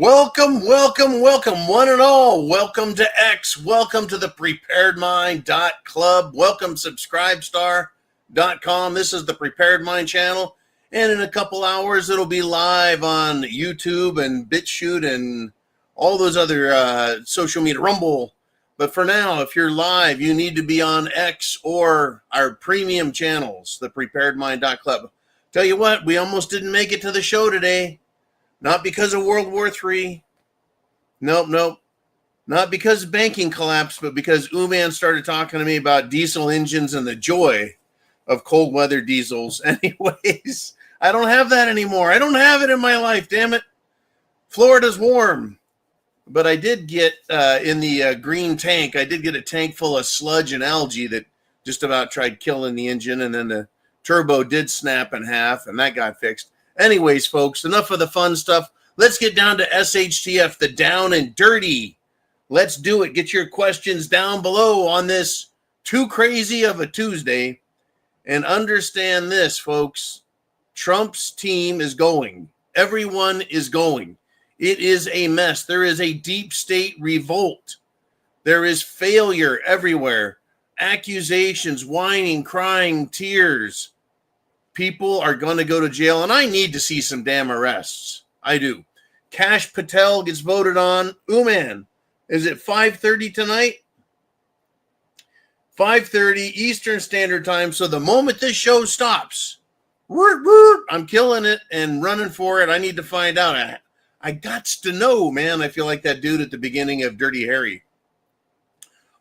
Welcome, one and all. Welcome to X. Welcome to the preparedmind.club. Welcome, subscribestar.com. This is the Prepared Mind channel. And in a couple hours, it'll be live on YouTube and BitChute and all those other social media, Rumble. But for now, if you're live, you need to be on X or our premium channels, the preparedmind.club. Tell you what, we almost didn't make it to the show today. Not because of World War III. Nope. Not because banking collapsed, but because Uman started talking to me about diesel engines and the joy of cold weather diesels. Anyways, I don't have that anymore. I don't have it in my life, damn it. Florida's warm. But I did get, in the green tank, I did get a tank full of sludge and algae that just about tried killing the engine. And then the turbo did snap in half, and that got fixed. Anyways, folks, enough of the fun stuff. Let's get down to SHTF, the down and dirty. Let's do it. Get your questions down below on this too crazy of a Tuesday. And understand this, folks. Trump's team is going. Everyone is going. It is a mess. There is a deep state revolt. There is failure everywhere. Accusations, whining, crying, tears. People are going to go to jail, and I need to see some damn arrests. I do. Kash Patel gets voted on. Uman, is it 5:30 tonight? 5:30 Eastern Standard Time. So the moment this show stops, I'm killing it and running for it. I need to find out. I got to know, man. I feel like that dude at the beginning of Dirty Harry.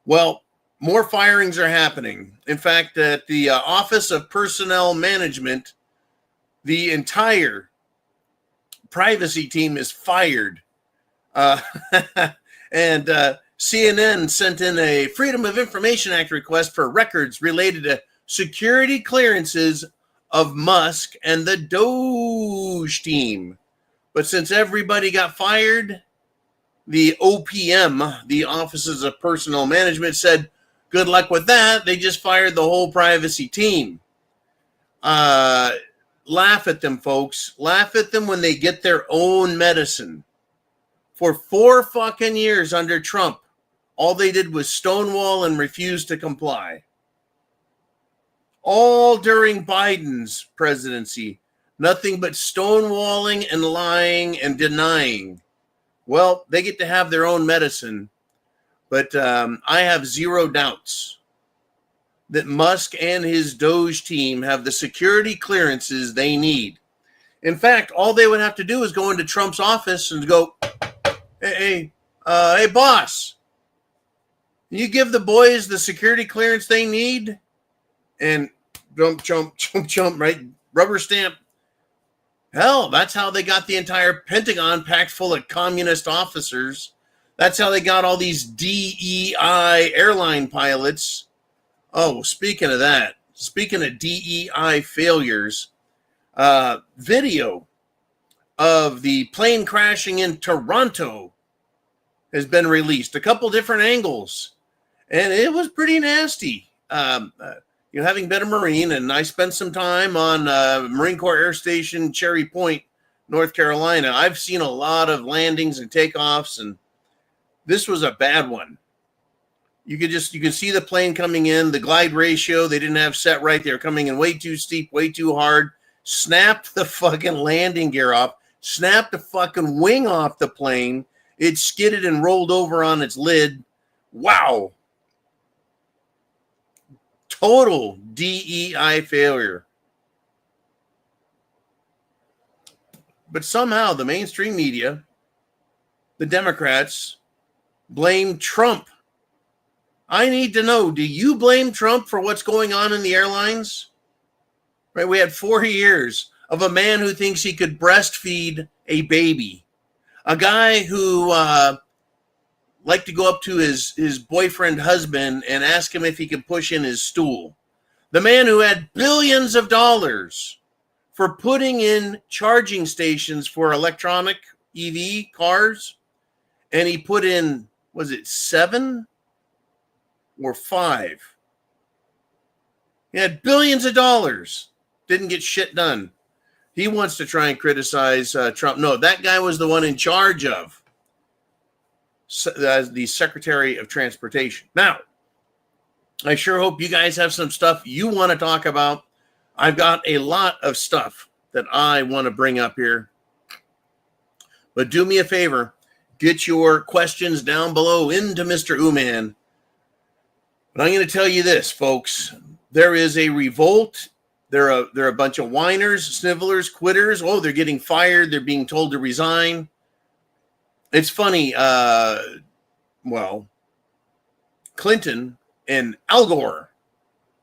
Well, more firings are happening. In fact, at the Office of Personnel Management, the entire privacy team is fired. And CNN sent in a Freedom of Information Act request for records related to security clearances of Musk and the DOGE team. But since everybody got fired, the OPM, the Offices of Personnel Management, said, good luck with that. They just fired the whole privacy team. Laugh at them, folks. Laugh at them when they get their own medicine. For 4 fucking years under Trump, all they did was stonewall and refuse to comply. All during Biden's presidency, nothing but stonewalling and lying and denying. Well, they get to have their own medicine. But I have zero doubts that Musk and his DOGE team have the security clearances they need. In fact, all they would have to do is go into Trump's office and go, hey, boss, you give the boys the security clearance they need? And jump, right? Rubber stamp. Hell, that's how they got the entire Pentagon packed full of communist officers. That's how they got all these DEI airline pilots. Oh, speaking of that, speaking of DEI failures, video of the plane crashing in Toronto has been released. A couple different angles, and it was pretty nasty. Having been a Marine, and I spent some time on Marine Corps Air Station Cherry Point, North Carolina, I've seen a lot of landings and takeoffs, and this was a bad one. You could see the plane coming in, the glide ratio, they didn't have set right. They were coming in way too steep, way too hard. Snapped the fucking landing gear off, snapped the fucking wing off the plane. It skidded and rolled over on its lid. Wow. Total DEI failure. But somehow the mainstream media, the Democrats, blame Trump. I need to know, do you blame Trump for what's going on in the airlines? Right, we had 4 years of a man who thinks he could breastfeed a baby. A guy who liked to go up to his boyfriend husband and ask him if he could push in his stool. The man who had billions of dollars for putting in charging stations for electronic EV cars. And he put in, was it 7 or 5? He had billions of dollars. Didn't get shit done. He wants to try and criticize Trump. No, that guy was the one in charge of the Secretary of Transportation. Now, I sure hope you guys have some stuff you want to talk about. I've got a lot of stuff that I want to bring up here. But do me a favor, get your questions down below into Mr. Uman. But I'm going to tell you this, folks. There is a revolt. They're a bunch of whiners, snivelers, quitters. Oh, they're getting fired. They're being told to resign. It's funny. Clinton and Al Gore,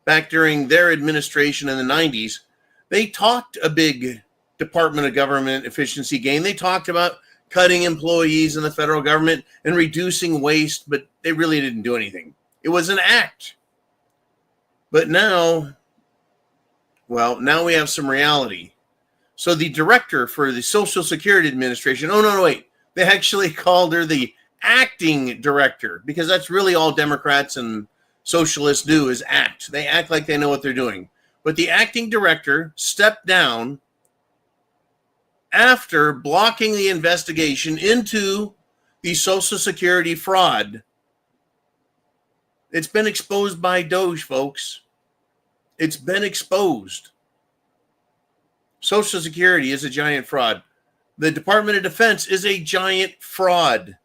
back during their administration in the 90s, they talked a big Department of Government efficiency game. They talked about cutting employees in the federal government and reducing waste, but they really didn't do anything. It was an act. But now we have some reality. So the director for the Social Security Administration, they actually called her the acting director, because that's really all Democrats and socialists do is act. They act like they know what they're doing. But the acting director stepped down after blocking the investigation into the Social Security fraud. It's been exposed by DOGE, folks. It's been exposed. Social Security is a giant fraud. The Department of Defense is a giant fraud.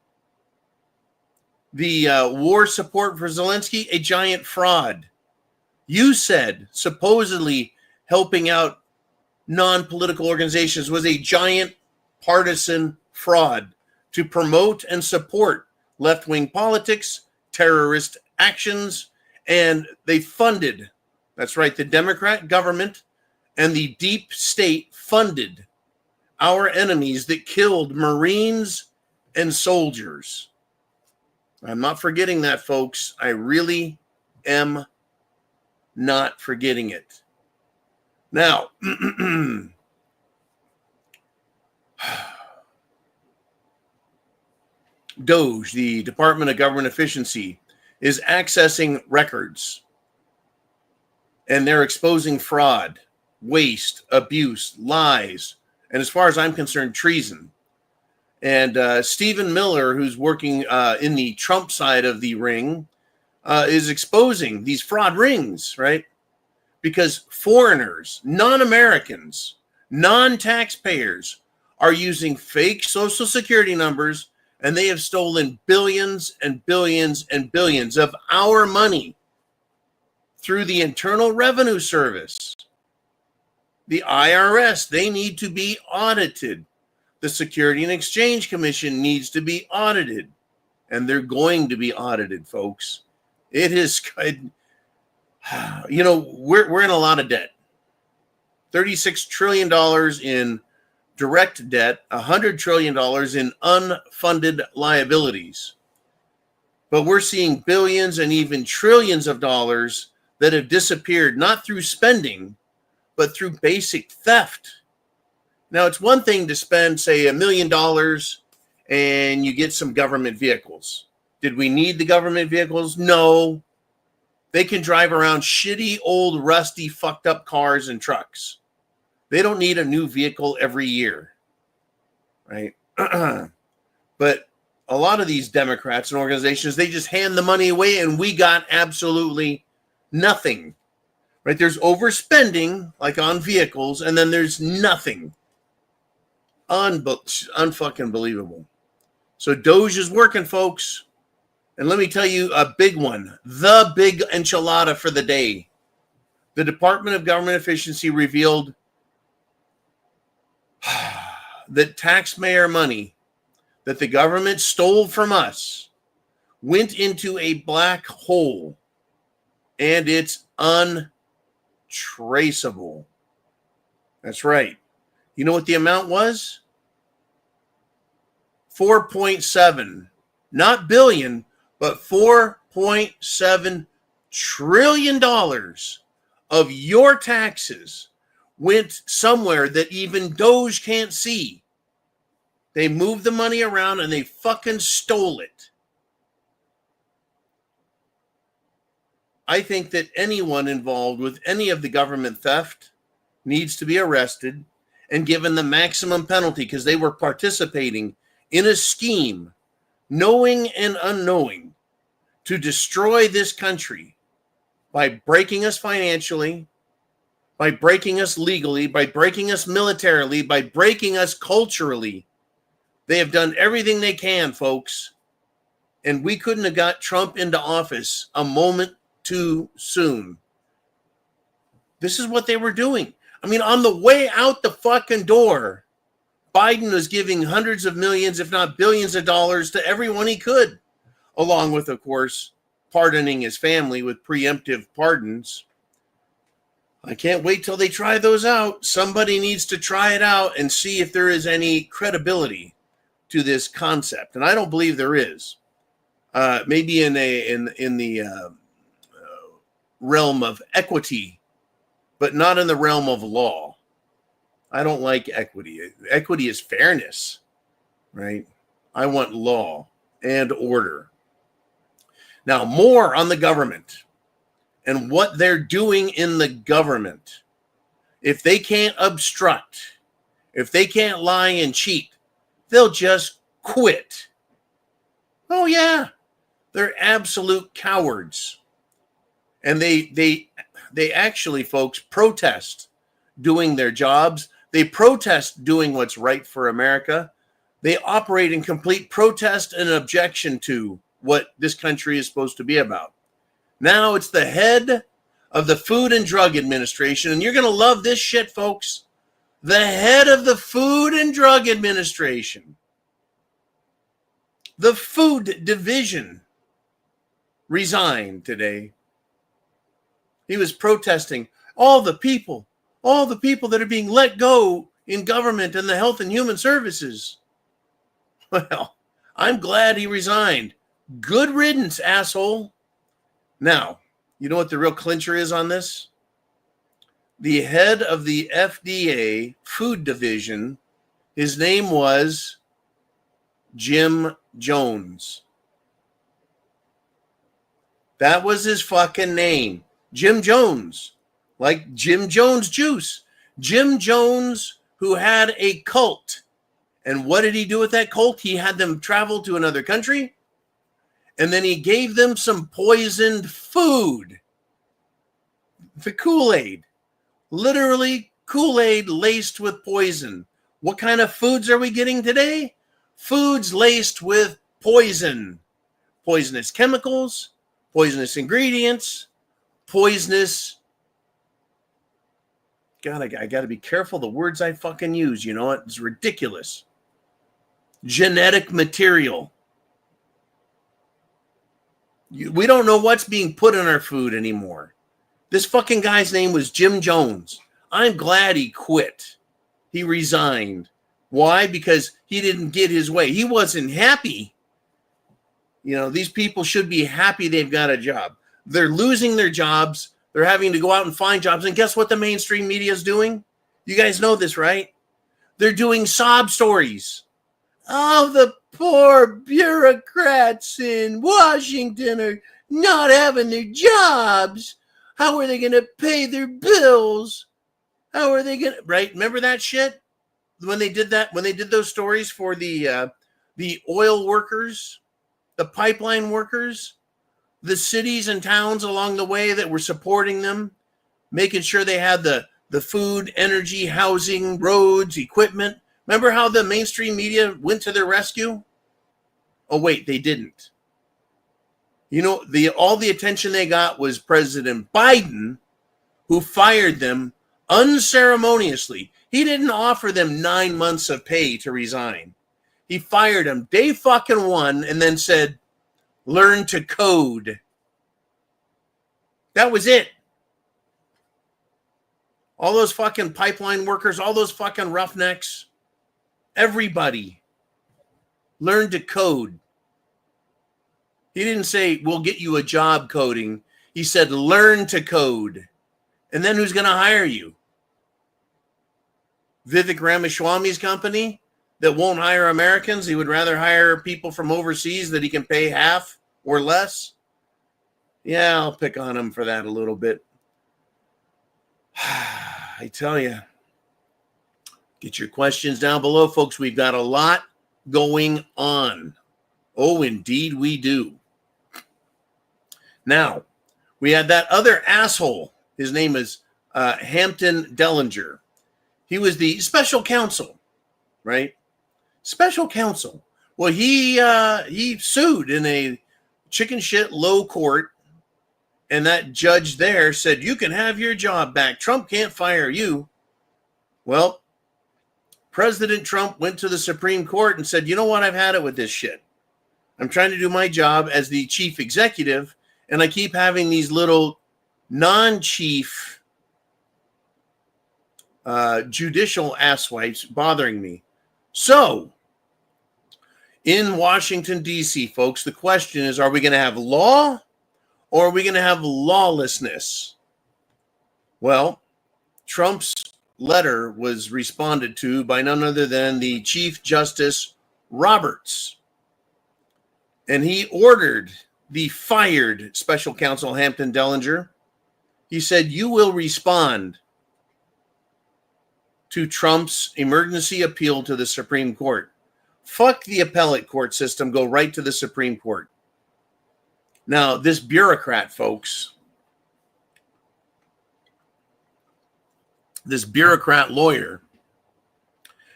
The war support for Zelensky, a giant fraud. You said supposedly helping out non-political organizations was a giant partisan fraud to promote and support left-wing politics, terrorist actions, and they funded, that's right, the Democrat government and the deep state funded our enemies that killed Marines and soldiers. I'm not forgetting that, folks. I really am not forgetting it. Now, DOGE, the Department of Government Efficiency, is accessing records, and they're exposing fraud, waste, abuse, lies, and as far as I'm concerned, treason. And Stephen Miller, who's working in the Trump side of the ring, is exposing these fraud rings, right? Because foreigners, non-Americans, non-taxpayers are using fake Social Security numbers, and they have stolen billions and billions and billions of our money through the Internal Revenue Service. The IRS, they need to be audited. The Security and Exchange Commission needs to be audited, and they're going to be audited, folks. It is, we're in a lot of debt. $36 trillion in direct debt, $100 trillion in unfunded liabilities. But we're seeing billions and even trillions of dollars that have disappeared, not through spending, but through basic theft. Now, it's one thing to spend, say, $1 million and you get some government vehicles. Did we need the government vehicles? No. They can drive around shitty, old, rusty, fucked up cars and trucks. They don't need a new vehicle every year, right? But a lot of these Democrats and organizations, they just hand the money away and we got absolutely nothing, right? There's overspending, like on vehicles, and then there's nothing. Unfucking believable. So DOGE is working, folks. And let me tell you a big one, the big enchilada for the day. The Department of Government Efficiency revealed that taxpayer money that the government stole from us went into a black hole, and it's untraceable. That's right. You know what the amount was? 4.7, not billion, but $4.7 trillion of your taxes went somewhere that even DOGE can't see. They moved the money around and they fucking stole it. I think that anyone involved with any of the government theft needs to be arrested, and given the maximum penalty because they were participating in a scheme, knowing and unknowing, to destroy this country by breaking us financially, by breaking us legally, by breaking us militarily, by breaking us culturally. They have done everything they can, folks. And we couldn't have got Trump into office a moment too soon. This is what they were doing. I mean, on the way out the fucking door, Biden was giving hundreds of millions, if not billions of dollars to everyone he could, along with, of course, pardoning his family with preemptive pardons. I can't wait till they try those out. Somebody needs to try it out and see if there is any credibility to this concept. And I don't believe there is. Maybe in the realm of equity, but not in the realm of law. I don't like equity. Equity is fairness, right? I want law and order. Now, more on the government and what they're doing in the government. If they can't obstruct, if they can't lie and cheat, they'll just quit. Oh, yeah. They're absolute cowards. And they actually, folks, protest doing their jobs. They protest doing what's right for America. They operate in complete protest and objection to what this country is supposed to be about. Now it's the head of the Food and Drug Administration, and you're going to love this shit, folks. The head of the Food and Drug Administration, the food division, resigned today. He was protesting all the people that are being let go in government and the health and human services. Well, I'm glad he resigned. Good riddance, asshole. Now, you know what the real clincher is on this? The head of the FDA food division, his name was Jim Jones. That was his fucking name. Jim Jones. Like Jim Jones juice. Jim Jones, who had a cult. And what did he do with that cult? He had them travel to another country. And then he gave them some poisoned food. The Kool-Aid. Literally Kool-Aid laced with poison. What kind of foods are we getting today? Foods laced with poison. Poisonous chemicals, poisonous ingredients, poisonous. God, I got to be careful the words I fucking use. You know what? It's ridiculous. Genetic material. We don't know what's being put in our food anymore. This fucking guy's name was Jim Jones. I'm glad he quit. He resigned. Why? Because he didn't get his way. He wasn't happy. You know, these people should be happy they've got a job. They're losing their jobs. They're having to go out and find jobs. And guess what the mainstream media is doing? You guys know this, right? They're doing sob stories. Oh, the poor bureaucrats in Washington are not having their jobs. How are they going to pay their bills? How are they going to, right? Remember that shit? When they did that, when they did those stories for the oil workers, the pipeline workers, the cities and towns along the way that were supporting them, making sure they had the food, energy, housing, roads, equipment. Remember how the mainstream media went to their rescue? Oh, wait, they didn't. You know, all the attention they got was President Biden, who fired them unceremoniously. He didn't offer them 9 months of pay to resign. He fired them day fucking one and then said, learn to code. That was it. All those fucking pipeline workers, all those fucking roughnecks, everybody learn to code. He didn't say, we'll get you a job coding. He said, learn to code. And then who's going to hire you? Vivek Ramaswamy's company that won't hire Americans? He would rather hire people from overseas that he can pay half or less? Yeah, I'll pick on him for that a little bit. I tell you, Get your questions down below, folks. We've got a lot going on. Oh, indeed we do. Now, we had that other asshole. His name is Hampton Dellinger. He was the special counsel, right? Special counsel. Well, he sued in a chicken shit low court, and that judge there said, you can have your job back. Trump can't fire you. Well, President Trump went to the Supreme Court and said, you know what? I've had it with this shit. I'm trying to do my job as the chief executive, and I keep having these little non-chief judicial asswipes bothering me. So, in Washington, D.C., folks, the question is, are we going to have law or are we going to have lawlessness? Well, Trump's letter was responded to by none other than the Chief Justice Roberts. And he ordered the fired special counsel Hampton Dellinger. He said, you will respond to Trump's emergency appeal to the Supreme Court. Fuck the appellate court system. Go right to the Supreme Court. Now, this bureaucrat, folks, this bureaucrat lawyer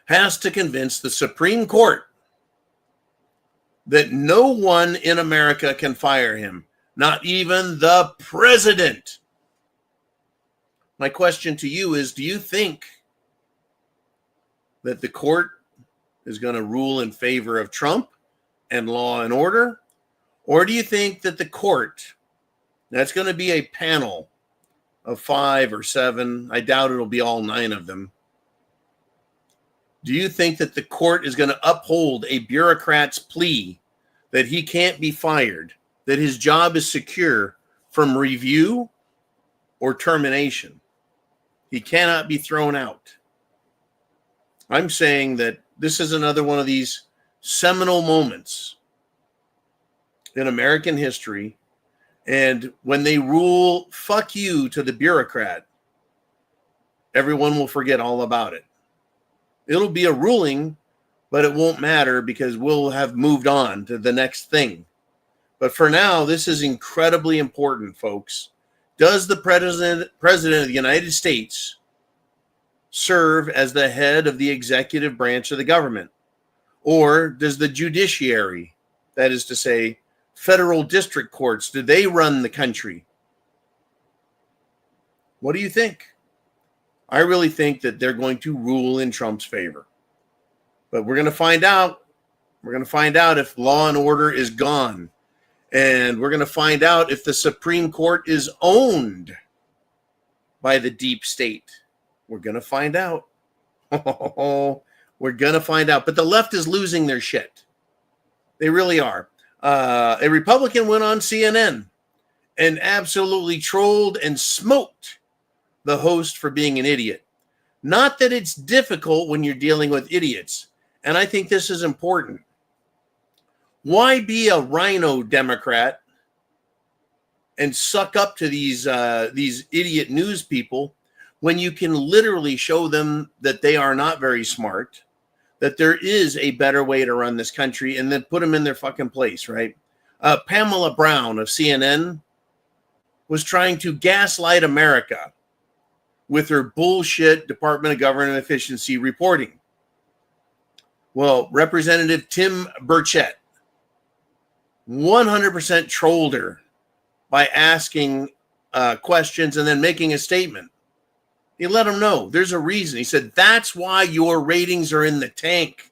has to convince the Supreme Court that no one in America can fire him, not even the president. My question to you is, do you think that the court is going to rule in favor of Trump and law and order? Or do you think that the court, that's going to be a panel of 5 or 7, I doubt it'll be all 9 of them. Do you think that the court is going to uphold a bureaucrat's plea that he can't be fired, that his job is secure from review or termination? He cannot be thrown out. I'm saying that this is another one of these seminal moments in American history. And when they rule, fuck you to the bureaucrat, everyone will forget all about it. It'll be a ruling, but it won't matter because we'll have moved on to the next thing. But for now, this is incredibly important, folks. Does the president of the United States serve as the head of the executive branch of the government? Or does the judiciary, that is to say, federal district courts, do they run the country? What do you think? I really think that they're going to rule in Trump's favor. But we're going to find out. We're going to find out if law and order is gone. And we're going to find out if the Supreme Court is owned by the deep state. We're going to find out. We're going to find out. But the left is losing their shit. They really are. A Republican went on CNN and absolutely trolled and smoked the host for being an idiot. Not that it's difficult when you're dealing with idiots. And I think this is important. Why be a rhino Democrat and suck up to these idiot news people when you can literally show them that they are not very smart, that there is a better way to run this country, and then put them in their fucking place, right? Pamela Brown of CNN was trying to gaslight America with her bullshit Department of Government Efficiency reporting. Well, Representative Tim Burchett 100% trolled her by asking questions and then making a statement. He let them know there's a reason. He said, that's why your ratings are in the tank,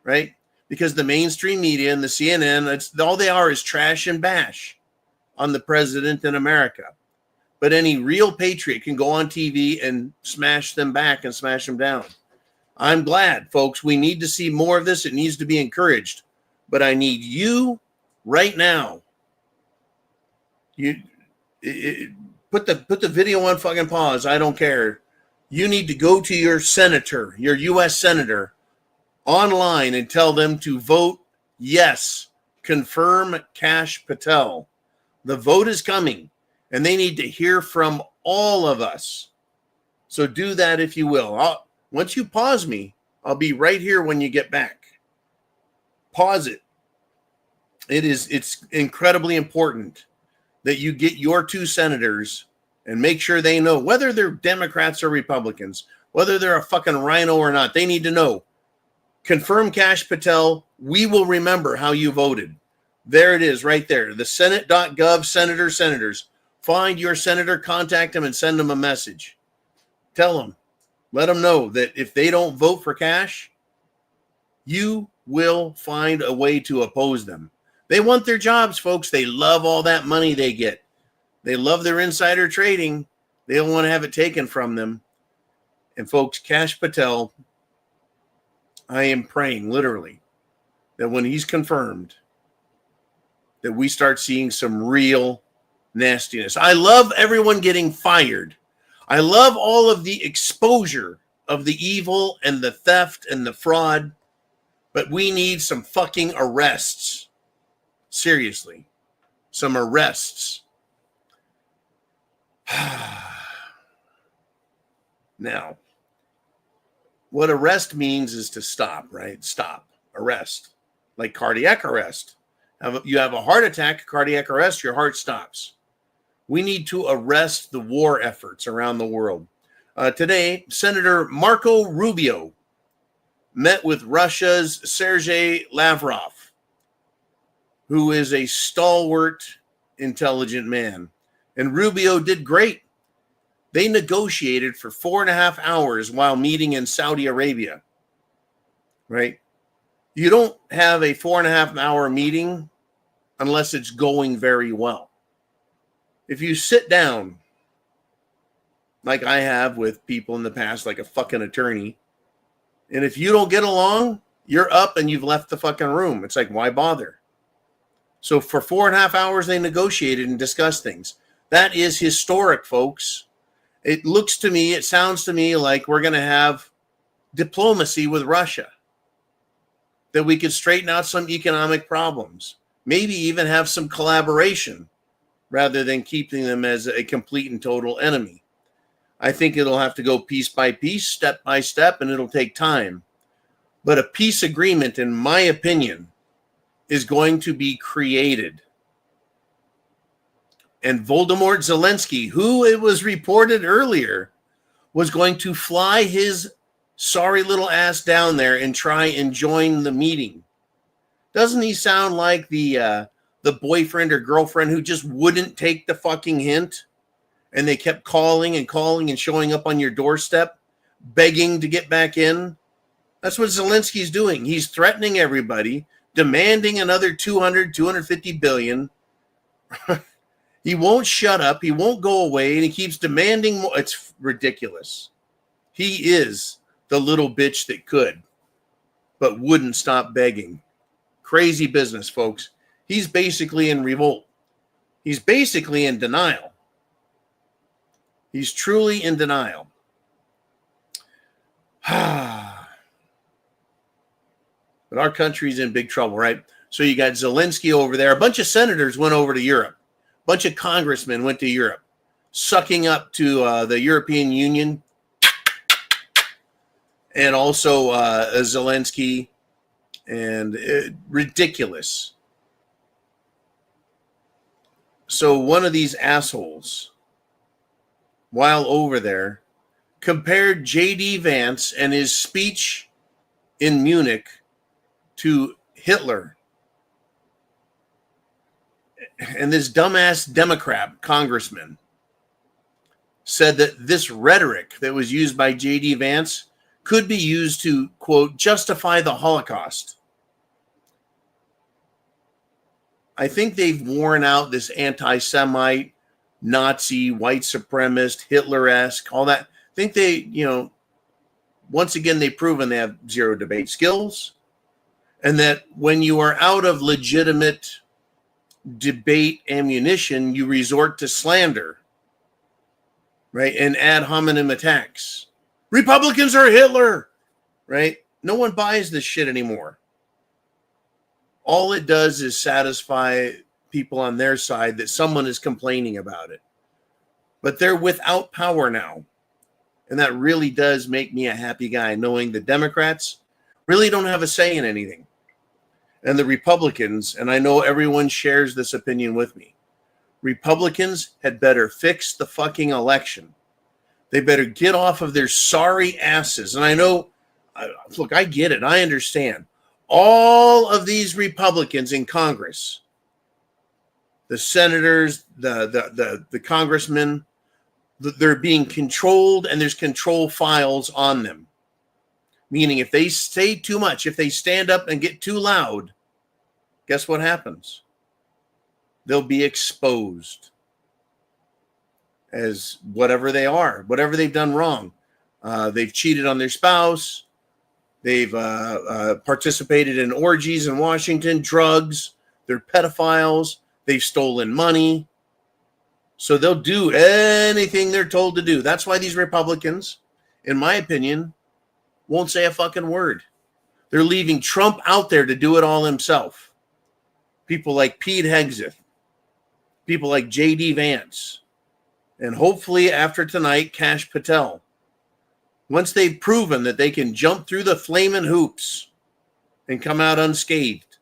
right? Because the mainstream media and the CNN, all they are is trash and bash on the president in America. But any real patriot can go on TV and smash them back and smash them down. I'm glad, folks. We need to see more of this. It needs to be encouraged. But I need you right now. Put the video on fucking pause. I don't care. You need to go to your senator, your U.S. senator, online and tell them to vote yes. Confirm Kash Patel. The vote is coming, and they need to hear from all of us. So do that if you will. Once you pause me, I'll be right here when you get back. Pause it. It's incredibly important that you get your 2 senators and make sure they know whether they're Democrats or Republicans, whether they're a fucking rhino or not. They need to know. Confirm Kash Patel. We will remember how you voted. There it is right there. The Senate.gov, senators. Find your senator, contact them, and send them a message. Tell them. Let them know that if they don't vote for Kash, you will find a way to oppose them. They want their jobs, folks. They love all that money they get. They love their insider trading. They don't want to have it taken from them. And folks, Kash Patel, I am praying literally that when he's confirmed, that we start seeing some real nastiness. I love everyone getting fired. I love all of the exposure of the evil and the theft and the fraud, but we need some fucking arrests. Seriously, some arrests. Now, what arrest means is to stop, right? Stop, arrest, like cardiac arrest. You have a heart attack, cardiac arrest, your heart stops. We need to arrest the war efforts around the world. Today, Senator Marco Rubio met with Russia's Sergei Lavrov, who is a stalwart, intelligent man. And Rubio did great. They negotiated for 4.5 hours while meeting in Saudi Arabia, right? You don't have a 4.5 hour meeting unless it's going very well. If you sit down, like I have with people in the past, like a fucking attorney, and if you don't get along, you're up and you've left the fucking room. It's like, why bother? So for 4.5 hours, they negotiated and discussed things. That is historic, folks. It looks to me, it sounds to me like we're going to have diplomacy with Russia, that we could straighten out some economic problems, maybe even have some collaboration rather than keeping them as a complete and total enemy. I think it'll have to go piece by piece, step by step, and it'll take time. But a peace agreement, in my opinion, is going to be created. And Volodymyr Zelensky, who it was reported earlier, was going to fly his sorry little ass down there and try and join the meeting. Doesn't he sound like the boyfriend or girlfriend who just wouldn't take the fucking hint? And they kept calling and showing up on your doorstep, begging to get back in. That's what Zelensky's doing. He's threatening everybody, demanding another 250 billion. He won't shut up. He won't go away. And he keeps demanding more. It's ridiculous. He is the little bitch that could, but wouldn't stop begging. Crazy business, folks. He's basically in revolt. He's basically in denial. He's truly in denial. But our country's in big trouble, right? So you got Zelensky over there. A bunch of senators went over to Europe. A bunch of congressmen went to Europe, sucking up to the European Union. And also Zelensky. And ridiculous. So one of these assholes, while over there, compared J.D. Vance and his speech in Munich to Hitler. And this dumbass Democrat congressman said that this rhetoric that was used by J.D. Vance could be used to, quote, justify the Holocaust. I think they've worn out this anti-Semite, Nazi, white supremacist, Hitler-esque, all that. I think they, once again, they've proven they have zero debate skills. And that when you are out of legitimate debate ammunition, you resort to slander, right? And ad hominem attacks. Republicans are Hitler, right? No one buys this shit anymore. All it does is satisfy people on their side that someone is complaining about it. But they're without power now. And that really does make me a happy guy, knowing the Democrats really don't have a say in anything. And the Republicans, and I know everyone shares this opinion with me, Republicans had better fix the fucking election. They better get off of their sorry asses. And I know, look, I get it. I understand. All of these Republicans in Congress, the senators, the congressmen, they're being controlled, and there's control files on them. Meaning if they say too much, if they stand up and get too loud, guess what happens? They'll be exposed as whatever they are, whatever they've done wrong. They've cheated on their spouse. They've participated in orgies in Washington, drugs. They're pedophiles. They've stolen money. So they'll do anything they're told to do. That's why these Republicans, in my opinion, won't say a fucking word. They're leaving Trump out there to do it all himself. People like Pete Hegseth, people like J.D. Vance, and hopefully after tonight, Kash Patel. Once they've proven that they can jump through the flaming hoops and come out unscathed,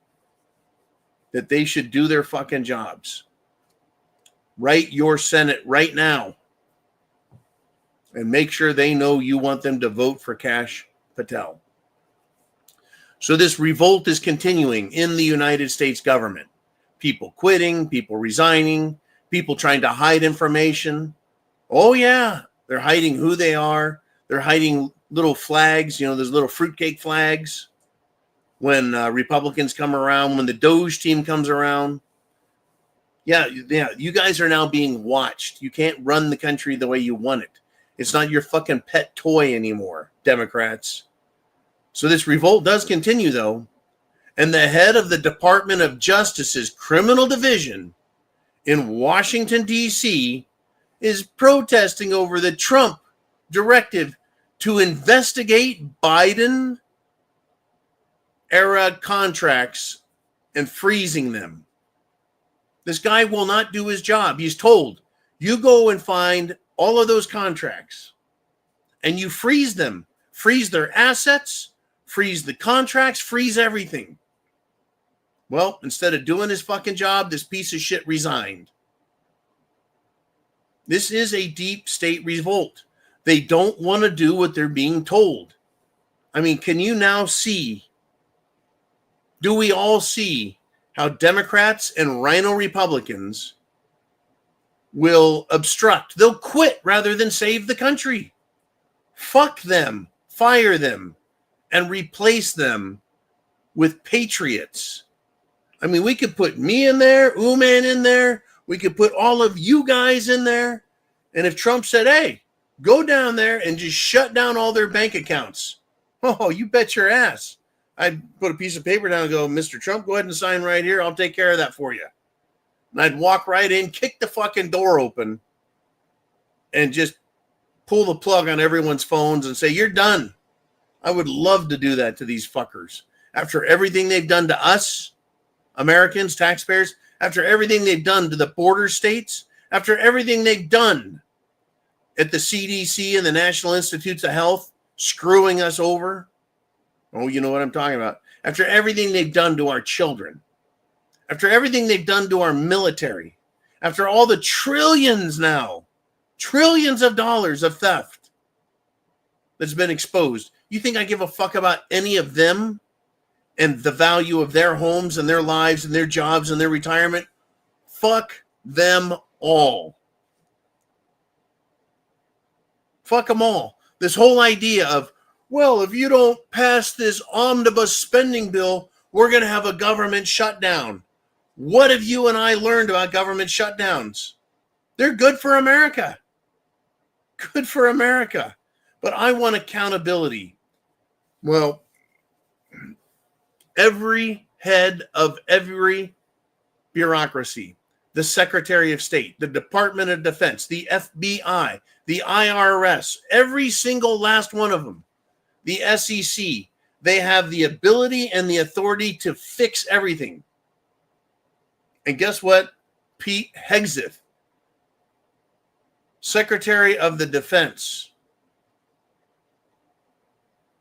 that they should do their fucking jobs. Write your Senate right now and make sure they know you want them to vote for Kash Patel. So this revolt is continuing in the United States government. People quitting, people resigning, people trying to hide information. Oh, yeah, they're hiding who they are. They're hiding little flags, those little fruitcake flags when Republicans come around, when the DOGE team comes around. Yeah, you guys are now being watched. You can't run the country the way you want it. It's not your fucking pet toy anymore, Democrats. So this revolt does continue, though. And the head of the Department of Justice's criminal division in Washington, D.C., is protesting over the Trump directive to investigate Biden-era contracts and freezing them. This guy will not do his job. He's told, you go and find all of those contracts and you freeze them. Freeze their assets, freeze the contracts, freeze everything. Well, instead of doing his fucking job, this piece of shit resigned. This is a deep state revolt. They don't want to do what they're being told. I mean, can you now see? Do we all see how Democrats and rhino Republicans will obstruct? They'll quit rather than save the country. Fuck them, fire them, and replace them with patriots. I mean, we could put me in there, Uman in there. We could put all of you guys in there. And if Trump said, hey, go down there and just shut down all their bank accounts. Oh, you bet your ass. I'd put a piece of paper down and go, Mr. Trump, go ahead and sign right here. I'll take care of that for you. And I'd walk right in, kick the fucking door open, and just pull the plug on everyone's phones and say, you're done. I would love to do that to these fuckers. After everything they've done to us, Americans, taxpayers, after everything they've done to the border states, after everything they've done at the CDC and the National Institutes of Health, screwing us over. Oh, you know what I'm talking about. After everything they've done to our children, after everything they've done to our military, after all the trillions of dollars of theft that's been exposed, you think I give a fuck about any of them and the value of their homes and their lives and their jobs and their retirement? Fuck them all. Fuck them all. This whole idea of, well, if you don't pass this omnibus spending bill, we're going to have a government shutdown. What have you and I learned about government shutdowns? They're good for America. Good for America. But I want accountability. Well, every head of every bureaucracy, the Secretary of State, the Department of Defense, the FBI, the IRS, every single last one of them, the SEC, they have the ability and the authority to fix everything. And guess what? Pete Hegseth, Secretary of the Defense,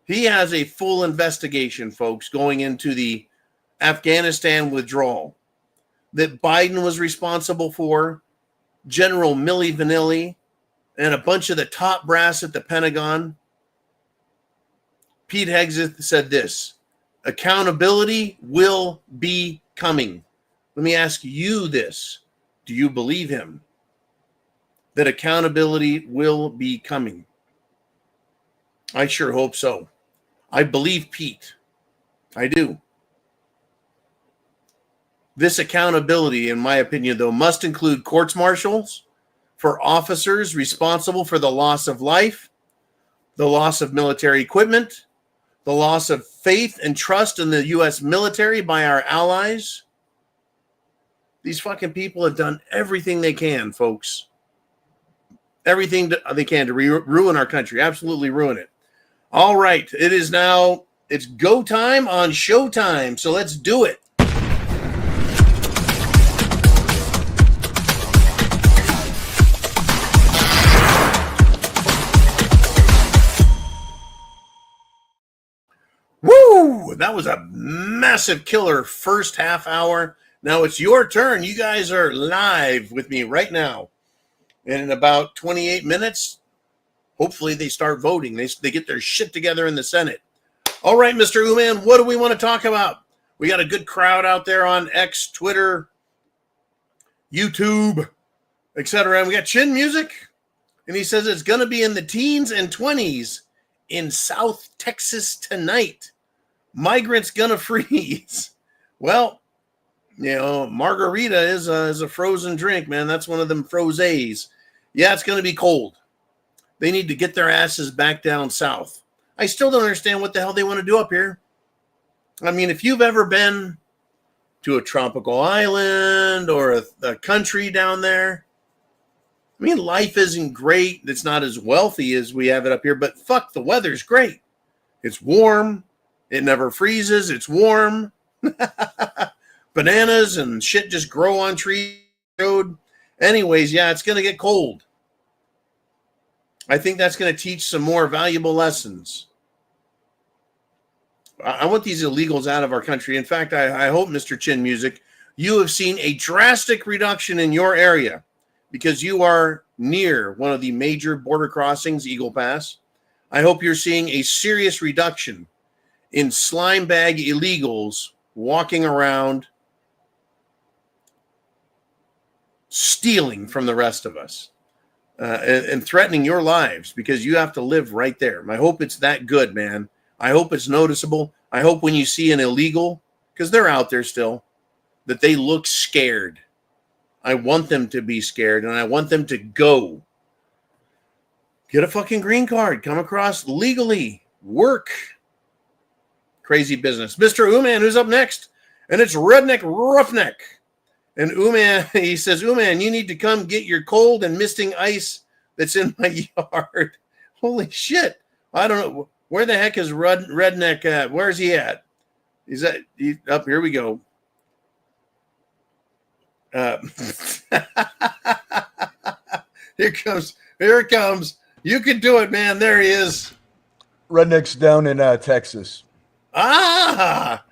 He has a full investigation, folks, going into the Afghanistan withdrawal that Biden was responsible for, General Milli Vanilli, and a bunch of the top brass at the Pentagon. Pete Hegseth said this: accountability will be coming. Let me ask you this. Do you believe him? That accountability will be coming? I sure hope so. I believe Pete. I do. This accountability, in my opinion, though, must include courts-martials for officers responsible for the loss of life, the loss of military equipment, the loss of faith and trust in the U.S. military by our allies. These fucking people have done everything they can, folks. Everything they can to ruin our country. Absolutely ruin it. All right. It is now, it's go time on Showtime. So let's do it. Woo! That was a massive killer first half hour. Now it's your turn. You guys are live with me right now. And in about 28 minutes, hopefully they start voting. They get their shit together in the Senate. All right, Mr. Uman, what do we want to talk about? We got a good crowd out there on X, Twitter, YouTube, etc. And we got Chin Music. And he says it's going to be in the teens and 20s in South Texas tonight. Migrants gonna freeze. Well, you know, margarita is a frozen drink, man. That's one of them frosés. Yeah, it's going to be cold. They need to get their asses back down south. I still don't understand what the hell they want to do up here. I mean, if you've ever been to a tropical island or a country down there, I mean, life isn't great. It's not as wealthy as we have it up here, but fuck, the weather's great. It's warm. It never freezes. It's warm. Bananas and shit just grow on trees. Anyways, yeah, it's going to get cold. I think that's going to teach some more valuable lessons. I want these illegals out of our country. In fact, I hope, Mr. Chin Music, you have seen a drastic reduction in your area because you are near one of the major border crossings, Eagle Pass. I hope you're seeing a serious reduction in slime bag illegals walking around stealing from the rest of us and threatening your lives because you have to live right there. I hope it's that good, man. I hope it's noticeable. I hope when you see an illegal, because they're out there still, that they look scared. I want them to be scared, and I want them to go. Get a fucking green card. Come across legally. Work. Crazy business. Mr. Uman, who's up next? And it's Redneck Roughneck. And Uman, he says, Uman, you need to come get your cold and misting ice that's in my yard. Holy shit. I don't know. Where the heck is Redneck at? Where's he at? He's up. Here we go. Here it comes. You can do it, man. There he is. Redneck's down in Texas. Ah,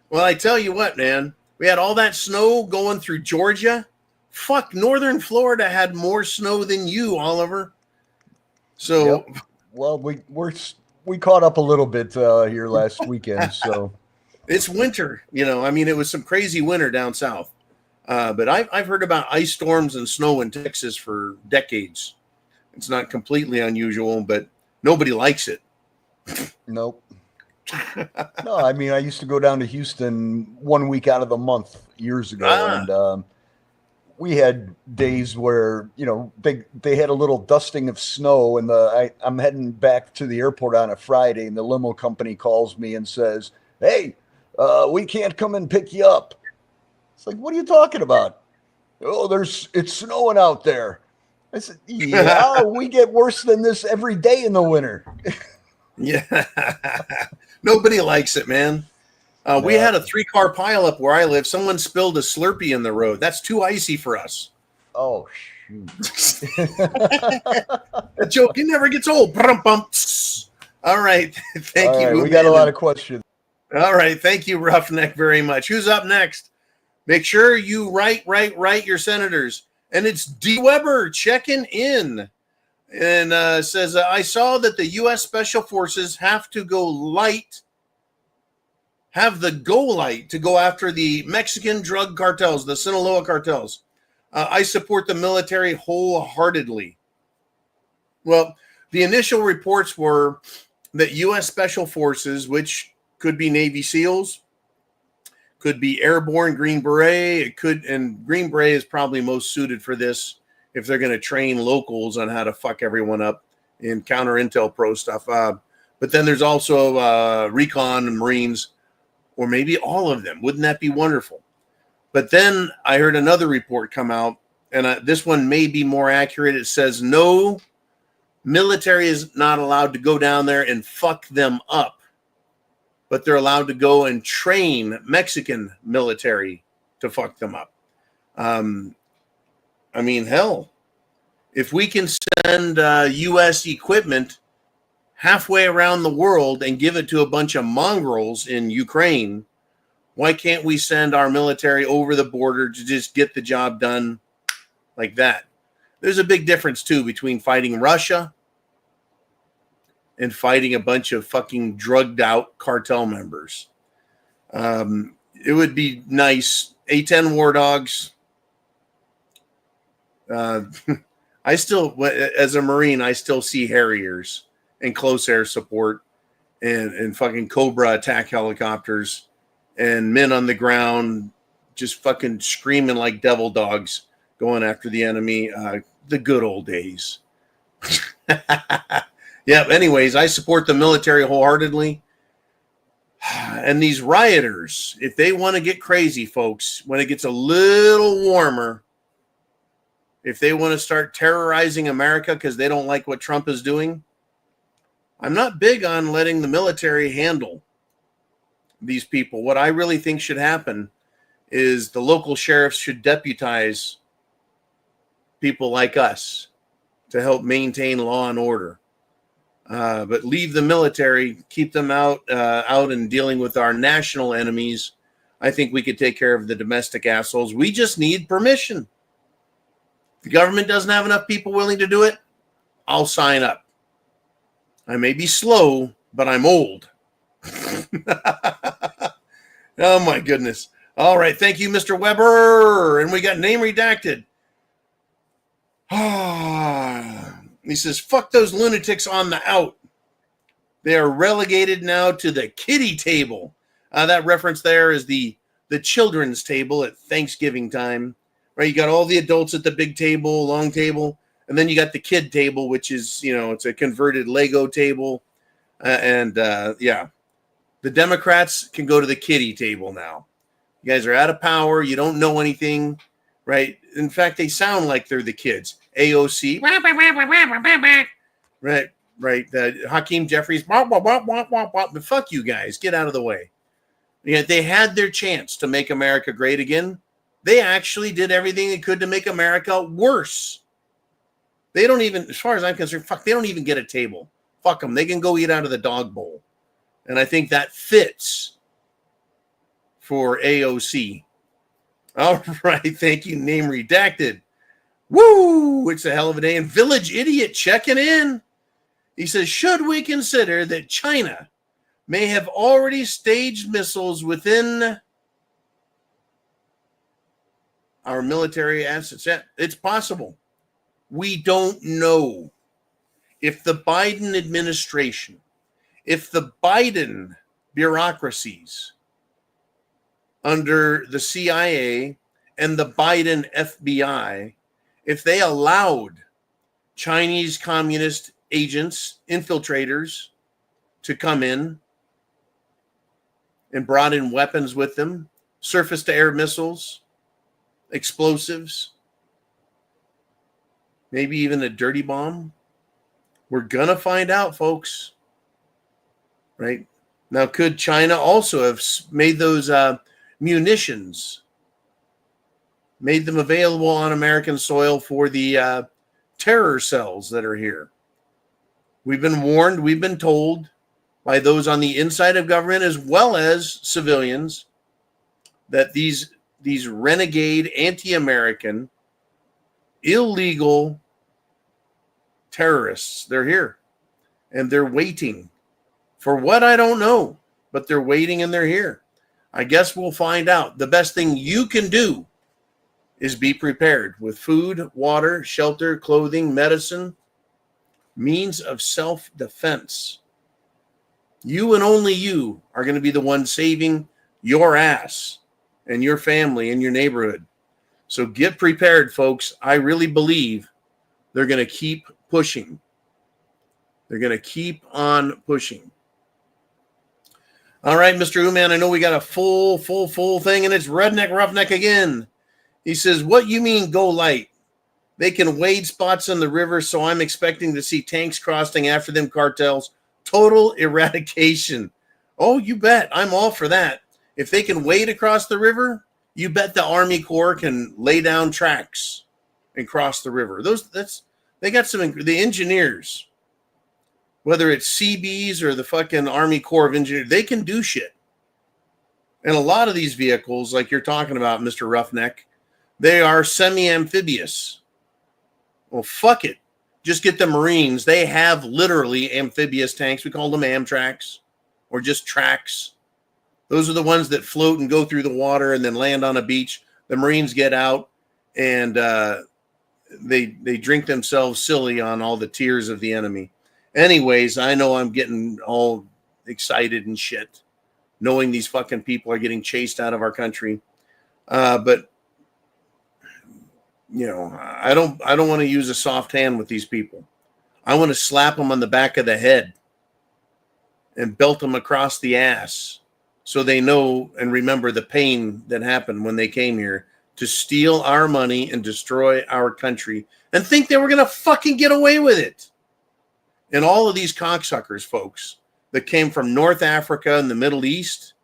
well, I tell you what, man. We had all that snow going through Georgia. Fuck, northern Florida had more snow than you, Oliver. So, yep. Well, we caught up a little bit here last weekend. So it's winter, you know. I mean, it was some crazy winter down south. But I've heard about ice storms and snow in Texas for decades. It's not completely unusual, but nobody likes it. Nope. No, I mean, I used to go down to Houston 1 week out of the month years ago, and we had days where, you know, they had a little dusting of snow, and I'm heading back to the airport on a Friday, and the limo company calls me and says, "Hey, we can't come and pick you up." It's like, what are you talking about? Oh, it's snowing out there. I said, yeah, we get worse than this every day in the winter. Yeah. Nobody likes it, man. We had a 3-car pileup where I live. Someone spilled a Slurpee in the road. That's too icy for us. Oh, shoot. That joke, it never gets old. All right. Thank All you. right, we got a lot of questions. All right. Thank you, Roughneck, very much. Who's up next? Make sure you write your senators. And it's D. Weber checking in. And says, I saw that the U.S. Special Forces have the go light to go after the Mexican drug cartels, the Sinaloa cartels. I support the military wholeheartedly. Well, the initial reports were that U.S. Special Forces, which could be Navy SEALs, could be airborne Green Beret, and Green Beret is probably most suited for this if they're going to train locals on how to fuck everyone up in counter intel pro stuff. But then there's also recon and Marines, or maybe all of them. Wouldn't that be wonderful? But then I heard another report come out, and this one may be more accurate. It says no military is not allowed to go down there and fuck them up, but they're allowed to go and train Mexican military to fuck them up. I mean, hell, if we can send U.S. equipment halfway around the world and give it to a bunch of mongrels in Ukraine, why can't we send our military over the border to just get the job done like that? There's a big difference, too, between fighting Russia and fighting a bunch of fucking drugged out cartel members. It would be nice. A-10 war dogs. I still, as a Marine, I still see Harriers and close air support and fucking Cobra attack helicopters and men on the ground just fucking screaming like devil dogs going after the enemy. The good old days. Yeah, anyways, I support the military wholeheartedly. And these rioters, if they want to get crazy, folks, when it gets a little warmer, if they want to start terrorizing America because they don't like what Trump is doing, I'm not big on letting the military handle these people. What I really think should happen is the local sheriffs should deputize people like us to help maintain law and order. But leave the military, keep them out and dealing with our national enemies. I think we could take care of the domestic assholes. We just need permission. If the government doesn't have enough people willing to do it, I'll sign up. I may be slow, but I'm old. Oh, my goodness. All right. Thank you, Mr. Weber. And we got name redacted. He says, fuck those lunatics on the out. They are relegated now to the kiddie table. That reference there is the children's table at Thanksgiving time. Right? You got all the adults at the big table, long table, and then you got the kid table, which is, it's a converted Lego table. Yeah, the Democrats can go to the kiddie table now. You guys are out of power. You don't know anything, right? In fact, they sound like they're the kids. AOC, right. Hakeem Jeffries, but fuck you guys. Get out of the way. Yeah, they had their chance to make America great again. They actually did everything they could to make America worse. They don't even, as far as I'm concerned, they don't even get a table. Fuck them. They can go eat out of the dog bowl. And I think that fits for AOC. All right. Thank you. Name redacted. Woo! It's a hell of a day. And Village Idiot checking in. He says, should we consider that China may have already staged missiles within our military assets? Yeah, it's possible. We don't know. If the Biden administration, if the Biden bureaucracies under the CIA and the Biden FBI, if they allowed Chinese communist agents, infiltrators, to come in and brought in weapons with them, surface-to-air missiles, explosives, maybe even a dirty bomb, we're going to find out, folks. Right? Now, could China also have made those munitions, made them available on American soil for the terror cells that are here? We've been warned, we've been told by those on the inside of government as well as civilians that these renegade, anti-American, illegal terrorists, they're here. And they're waiting for what, I don't know, but they're waiting and they're here. I guess we'll find out. The best thing you can do is be prepared with food, water, shelter, clothing, medicine, means of self-defense. You and only you are going to be the one saving your ass and your family and your neighborhood. So get prepared, folks. I really believe they're going to keep pushing. They're going to keep on pushing. All right, Mr. Uman, I know we got a full thing, and it's Redneck Roughneck again. He says, what you mean go light? They can wade spots in the river, so I'm expecting to see tanks crossing after them cartels. Total eradication. Oh, you bet. I'm all for that. If they can wade across the river, you bet the Army Corps can lay down tracks and cross the river. They got the engineers, whether it's CBs or the fucking Army Corps of Engineers, they can do shit. And a lot of these vehicles, like you're talking about, Mr. Roughneck, they are semi-amphibious. Well, fuck it. Just get the Marines. They have literally amphibious tanks. We call them Amtraks or just tracks. Those are the ones that float and go through the water and then land on a beach. The Marines get out and they drink themselves silly on all the tears of the enemy. Anyways, I know I'm getting all excited and shit, knowing these fucking people are getting chased out of our country. But you know, I don't want to use a soft hand with these people. I want to slap them on the back of the head and belt them across the ass so they know and remember the pain that happened when they came here to steal our money and destroy our country and think they were going to fucking get away with it. And all of these cocksuckers, folks, that came from North Africa and the Middle East,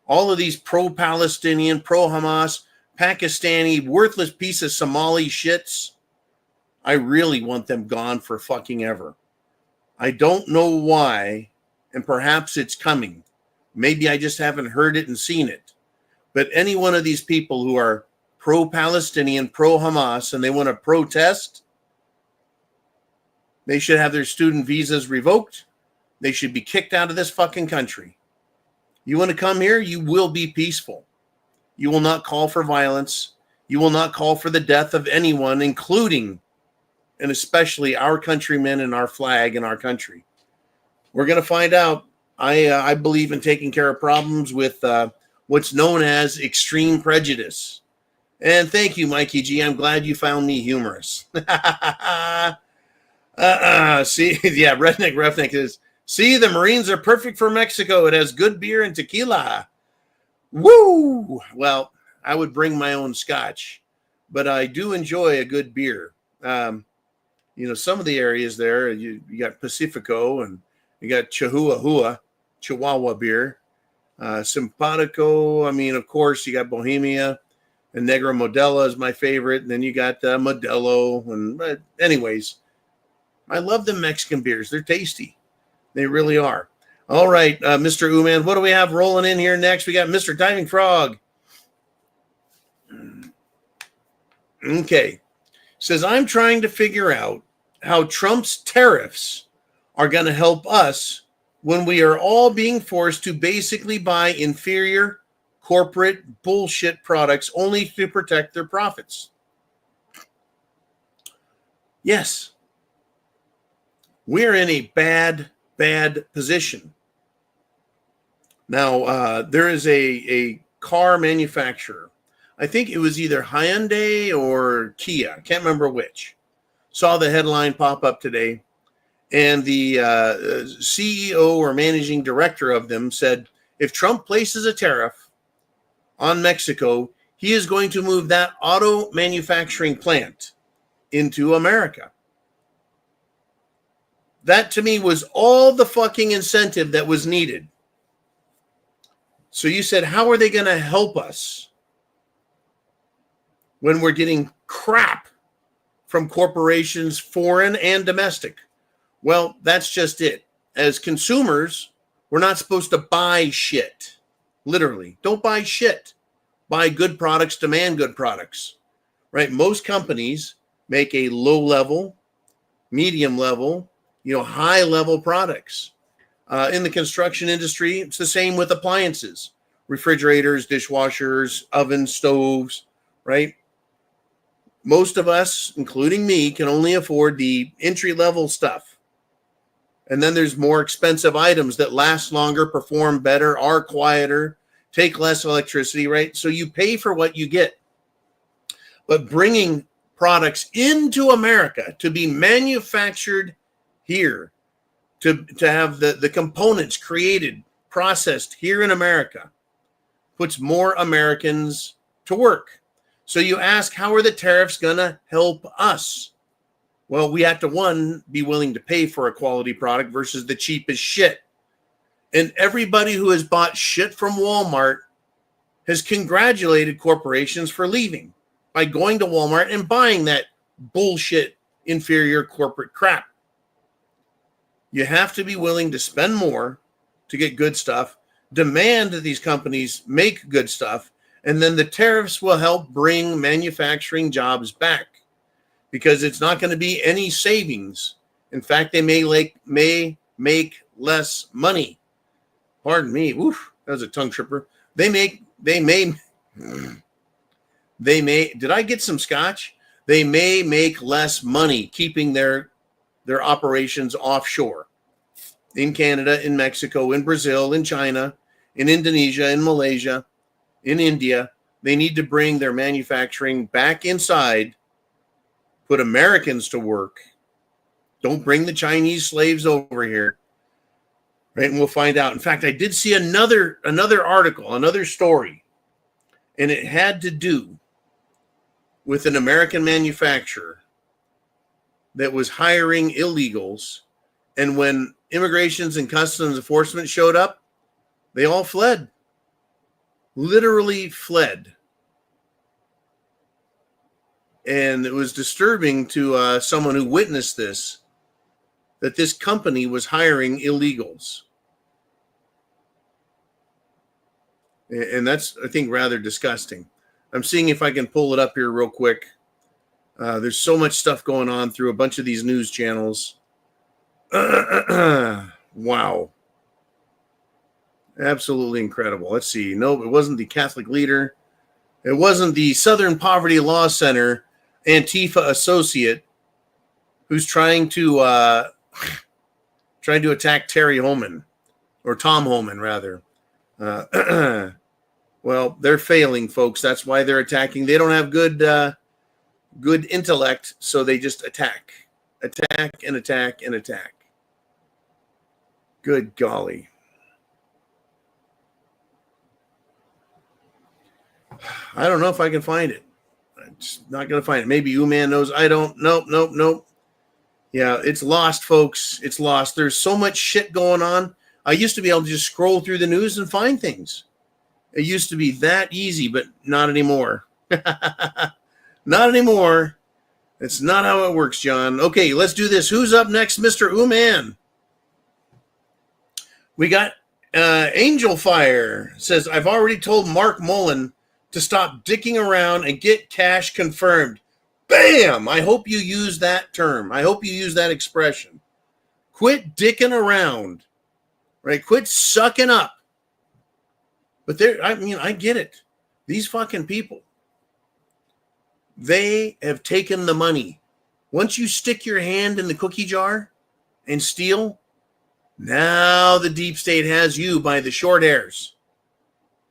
all of these pro-Palestinian, pro-Hamas, Pakistani, worthless piece of Somali shits, I really want them gone for fucking ever. I don't know why, and perhaps it's coming. Maybe I just haven't heard it and seen it. But any one of these people who are pro-Palestinian, pro-Hamas, and they want to protest, they should have their student visas revoked. They should be kicked out of this fucking country. You want to come here? You will be peaceful. You will not call for violence. You will not call for the death of anyone, including and especially our countrymen and our flag and our country. We're going to find out. I believe in taking care of problems with what's known as extreme prejudice. And thank you, Mikey G. I'm glad you found me humorous. See, yeah, Redneck Roughneck is, see, the Marines are perfect for Mexico. It has good beer and tequila. Woo! Well, I would bring my own scotch, but I do enjoy a good beer. You know, some of the areas there, you got Pacifico and you got Chihuahua beer, Simpatico. I mean, of course, you got Bohemia and Negra Modelo is my favorite. And then you got Modelo. And anyways, I love the Mexican beers. They're tasty. They really are. All right, Mr. Uman, what do we have rolling in here next? We got Mr. Diving Frog. Okay. Says, I'm trying to figure out how Trump's tariffs are going to help us when we are all being forced to basically buy inferior corporate bullshit products only to protect their profits. Yes. We're in a bad position. Now, there is a car manufacturer. I think it was either Hyundai or Kia. I can't remember which. Saw the headline pop up today. And the CEO or managing director of them said, if Trump places a tariff on Mexico, he is going to move that auto manufacturing plant into America. That to me was all the fucking incentive that was needed. So you said, how are they going to help us when we're getting crap from corporations, foreign and domestic. Well, that's just it. As consumers, we're not supposed to buy shit. Literally, don't buy shit. Buy good products, demand good products, right? Most companies make a low level, medium level, high level products. In the construction industry, it's the same with appliances, refrigerators, dishwashers, ovens, stoves, right? Most of us, including me, can only afford the entry level stuff. And then there's more expensive items that last longer, perform better, are quieter, take less electricity, right? So you pay for what you get. But bringing products into America to be manufactured here, to have the components created, processed here in America, puts more Americans to work. So you ask, how are the tariffs going to help us? Well, we have to, one, be willing to pay for a quality product versus the cheapest shit. And everybody who has bought shit from Walmart has congratulated corporations for leaving by going to Walmart and buying that bullshit inferior corporate crap. You have to be willing to spend more to get good stuff, demand that these companies make good stuff, and then the tariffs will help bring manufacturing jobs back, because it's not going to be any savings. In fact, they may make less money. Pardon me. Oof, that was a tongue tripper. They may, did I get some scotch? They may make less money keeping their operations offshore in Canada, in Mexico, in Brazil, in China, in Indonesia, in Malaysia, in India. They need to bring their manufacturing back inside, put Americans to work. Don't bring the Chinese slaves over here. Right? And we'll find out. In fact, I did see another article, another story, and it had to do with an American manufacturer that was hiring illegals. And when immigrations and customs enforcement showed up, they all fled. Literally fled. And it was disturbing to someone who witnessed this, that this company was hiring illegals. And that's, I think, rather disgusting. I'm seeing if I can pull it up here real quick. There's so much stuff going on through a bunch of these news channels. Wow. Absolutely incredible. Let's see. No, it wasn't the Catholic leader. It wasn't the Southern Poverty Law Center Antifa associate who's trying to attack Terry Holman, or Tom Holman, rather. Well, they're failing, folks. That's why they're attacking. They don't have good intellect, so they just attack. Attack and attack and attack. Good golly. I don't know if I can find it. I'm just not going to find it. Maybe U-Man knows. I don't. Nope. Yeah, it's lost, folks. It's lost. There's so much shit going on. I used to be able to just scroll through the news and find things. It used to be that easy, but not anymore. Not anymore. It's not how it works, John. Okay, let's do this. Who's up next, Mr. U-Man? We got Angel Fire. Says, I've already told Mark Mullen to stop dicking around and get cash confirmed. Bam! I hope you use that term. I hope you use that expression. Quit dicking around. Right? Quit sucking up. But I get it. These fucking people, they have taken the money. Once you stick your hand in the cookie jar and steal, now the deep state has you by the short hairs.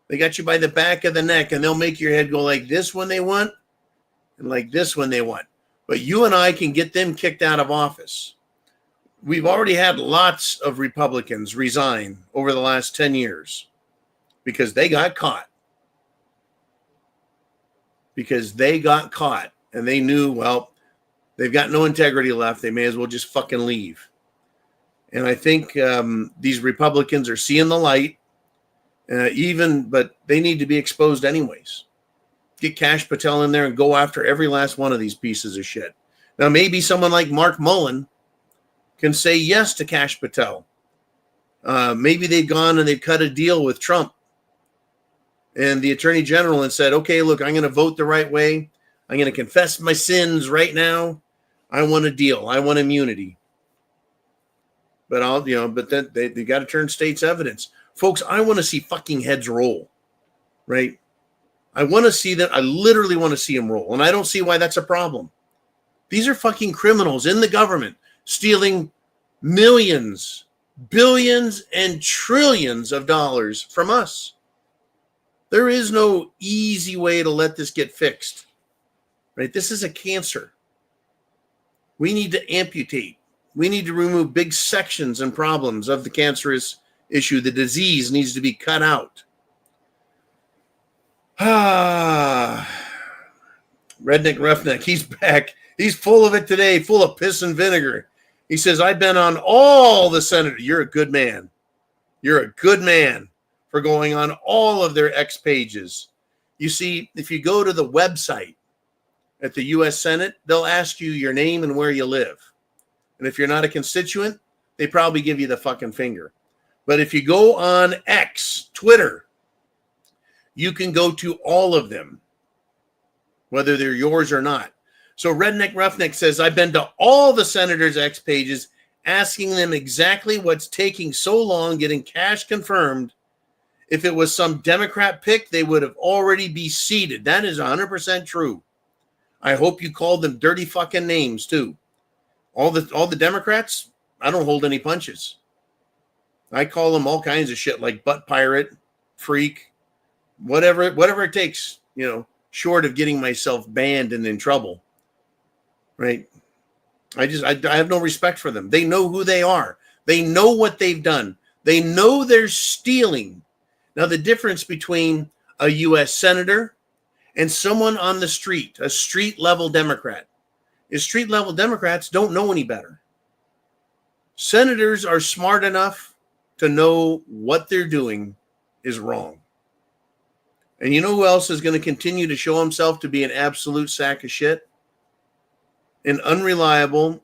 They got you by the back of the neck, and they'll make your head go like this when they want and like this when they want. But you and I can get them kicked out of office. We've already had lots of Republicans resign over the last 10 years because they got caught. Because they got caught and they knew, well, they've got no integrity left. They may as well just fucking leave. And I think these Republicans are seeing the light, but they need to be exposed anyways. Get Kash Patel in there and go after every last one of these pieces of shit. Now, maybe someone like Mark Mullen can say yes to Kash Patel. Maybe they've gone and they've cut a deal with Trump and the attorney general and said, okay, look, I'm going to vote the right way. I'm going to confess my sins right now. I want a deal. I want immunity. But but then they got to turn state's evidence. Folks, I want to see fucking heads roll, right? I want to see that. I literally want to see them roll. And I don't see why that's a problem. These are fucking criminals in the government stealing millions, billions, and trillions of dollars from us. There is no easy way to let this get fixed, right? This is a cancer. We need to amputate. We need to remove big sections and problems of the cancerous issue. The disease needs to be cut out. Redneck Roughneck, he's back. He's full of it today, full of piss and vinegar. He says, I've been on all the senators. You're a good man. You're a good man for going on all of their X pages. You see, if you go to the website at the U.S. Senate, they'll ask you your name and where you live. And if you're not a constituent, they probably give you the fucking finger. But if you go on X, Twitter, you can go to all of them, whether they're yours or not. So Redneck Roughneck says, I've been to all the senators' X pages, asking them exactly what's taking so long getting Kash confirmed. If it was some Democrat pick, they would have already be seated. That is 100% true. I hope you called them dirty fucking names too. All the Democrats, I don't hold any punches. I call them all kinds of shit like butt pirate, freak, whatever it takes, short of getting myself banned and in trouble. Right? I have no respect for them. They know who they are. They know what they've done. They know they're stealing. Now, the difference between a U.S. senator and someone on the street, a street-level Democrat, is street-level Democrats don't know any better. Senators are smart enough to know what they're doing is wrong. And you know who else is going to continue to show himself to be an absolute sack of shit? An unreliable,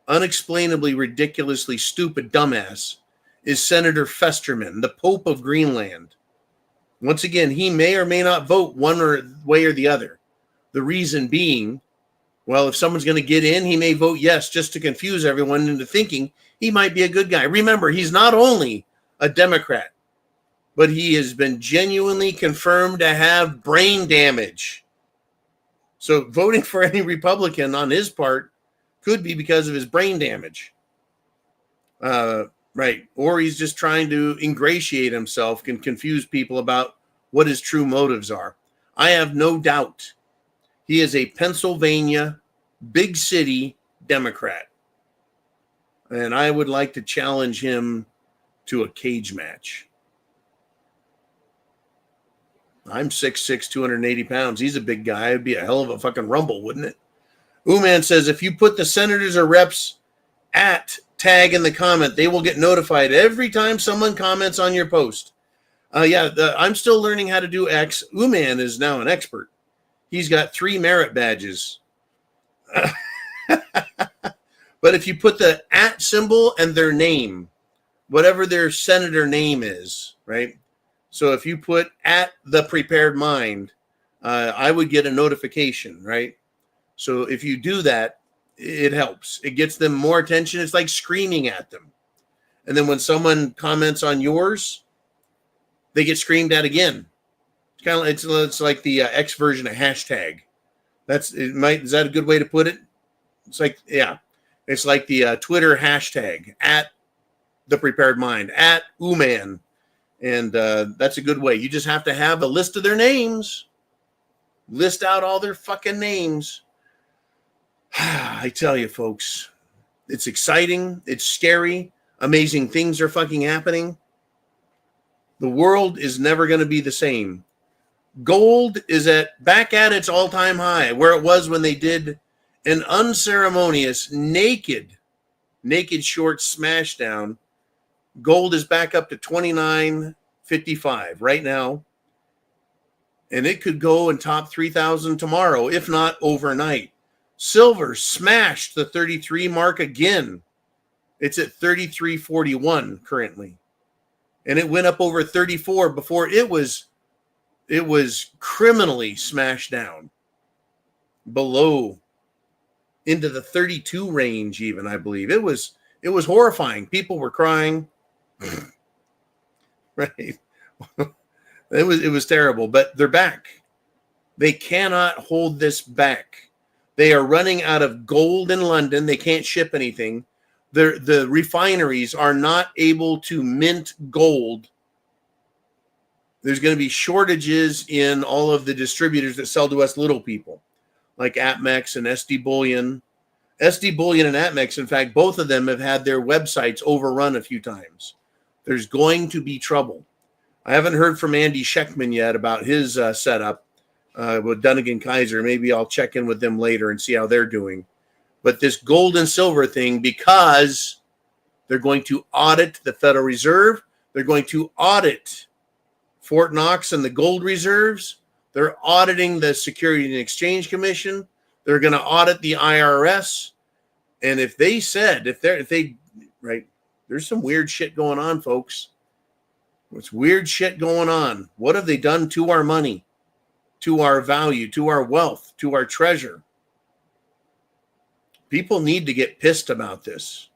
unexplainably, ridiculously stupid dumbass is Senator Festerman, the Pope of Greenland. Once again, he may or may not vote one way or the other. The reason being, well, if someone's going to get in, he may vote yes just to confuse everyone into thinking he might be a good guy. Remember, he's not only a Democrat, but he has been genuinely confirmed to have brain damage. So voting for any Republican on his part could be because of his brain damage. Right. Or he's just trying to ingratiate himself and confuse people about what his true motives are. I have no doubt he is a Pennsylvania big city Democrat. And I would like to challenge him to a cage match. I'm 6'6", 280 pounds. He's a big guy. It'd be a hell of a fucking rumble, wouldn't it? Ooman says, if you put the senators or reps at tag in the comment, they will get notified every time someone comments on your post. I'm still learning how to do X. Ooman is now an expert. He's got 3 merit badges. But if you put the at symbol and their name, whatever their senator name is, right? So if you put at the prepared mind, I would get a notification, right? So if you do that, it helps. It gets them more attention. It's like screaming at them. And then when someone comments on yours, they get screamed at again. It's kind of it's like the X version of hashtag. Is that a good way to put it? It's like, yeah, it's like the Twitter hashtag at the prepared mind, at Ooman. And that's a good way. You just have to have a list of their names. List out all their fucking names. I tell you, folks, it's exciting. It's scary. Amazing things are fucking happening. The world is never going to be the same. Gold is back at its all-time high, where it was when they did an unceremonious, naked short smashdown. Gold is back up to $29.55 right now. And it could go and top 3,000 tomorrow, if not overnight. Silver smashed the 33 mark again. It's at 33.41 currently. And it went up over 34 before it was criminally smashed down below into the 32 range even, I believe. It was horrifying. People were crying. Right. It was terrible, but they're back. They cannot hold this back. They are running out of gold in London. They can't ship anything. The refineries are not able to mint gold. There's going to be shortages in all of the distributors that sell to us little people, like Atmex and SD Bullion. SD Bullion and Atmex, in fact, both of them have had their websites overrun a few times. There's going to be trouble. I haven't heard from Andy Scheckman yet about his setup with Dunnigan Kaiser. Maybe I'll check in with them later and see how they're doing. But this gold and silver thing, because they're going to audit the Federal Reserve, they're going to audit Fort Knox and the gold reserves, they're auditing the Security and Exchange Commission, they're going to audit the IRS. And if they said, right, there's some weird shit going on, folks. It's weird shit going on. What have they done to our money, to our value, to our wealth, to our treasure? People need to get pissed about this.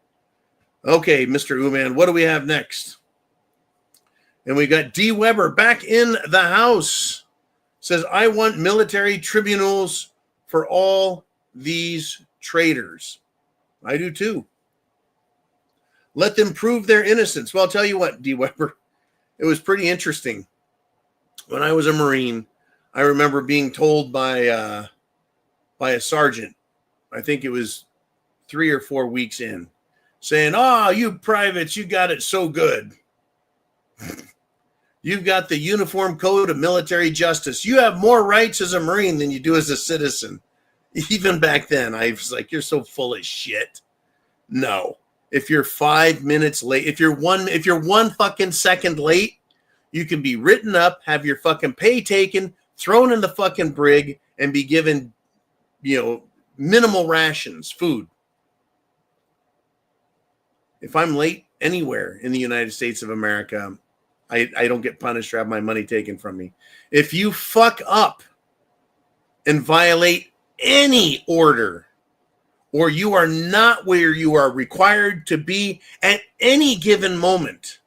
Okay, Mr. Uman, what do we have next? And we got D. Weber back in the house. Says, I want military tribunals for all these traitors. I do too. Let them prove their innocence. Well, I'll tell you what, D. Weber, it was pretty interesting. When I was a Marine, I remember being told by a sergeant, I think it was 3 or 4 weeks in, saying, oh, you privates, you got it so good. You've got the Uniform Code of Military Justice. You have more rights as a Marine than you do as a citizen. Even back then, I was like, you're so full of shit. No. If you're 5 minutes late, if you're one fucking second late, you can be written up, have your fucking pay taken, thrown in the fucking brig, and be given, minimal rations, food. If I'm late anywhere in the United States of America, I don't get punished or have my money taken from me. If you fuck up and violate any order, or you are not where you are required to be at any given moment,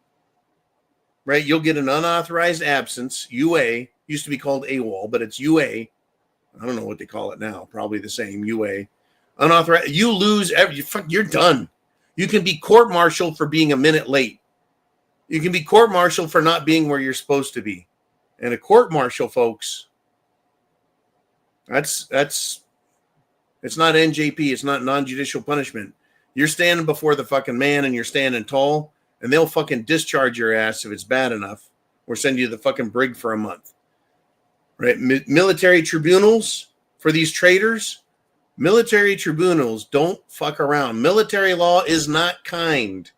right? You'll get an unauthorized absence, UA, used to be called AWOL, but it's UA. I don't know what they call it now, probably the same, UA. Unauthorized, you lose, you're done. You can be court-martialed for being a minute late. You can be court-martialed for not being where you're supposed to be. And a court-martial, folks, it's not NJP. It's not non-judicial punishment. You're standing before the fucking man and you're standing tall, and they'll fucking discharge your ass if it's bad enough, or send you to the fucking brig for a month. Right? Military tribunals for these traitors. Military tribunals don't fuck around. Military law is not kind,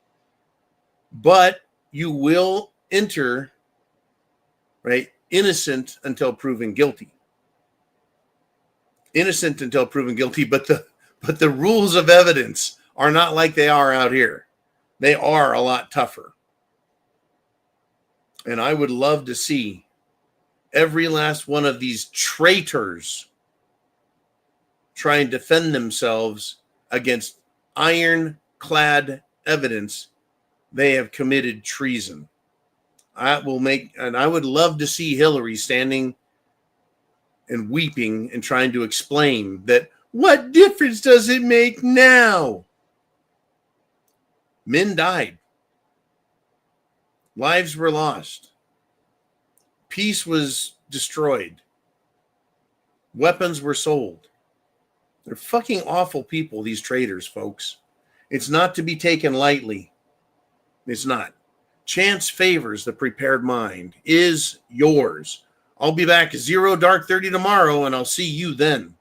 but you will enter, right, innocent until proven guilty. Innocent until proven guilty, but the rules of evidence are not like they are out here. They are a lot tougher. And I would love to see every last one of these traitors try and defend themselves against ironclad evidence they have committed treason. I would love to see Hillary standing and weeping and trying to explain that, what difference does it make now? Men died. Lives were lost. Peace was destroyed. Weapons were sold. They're fucking awful people, these traitors, folks. It's not to be taken lightly. It's not. Chance favors the prepared mind. Is yours. I'll be back 0 dark 30 tomorrow, and I'll see you then.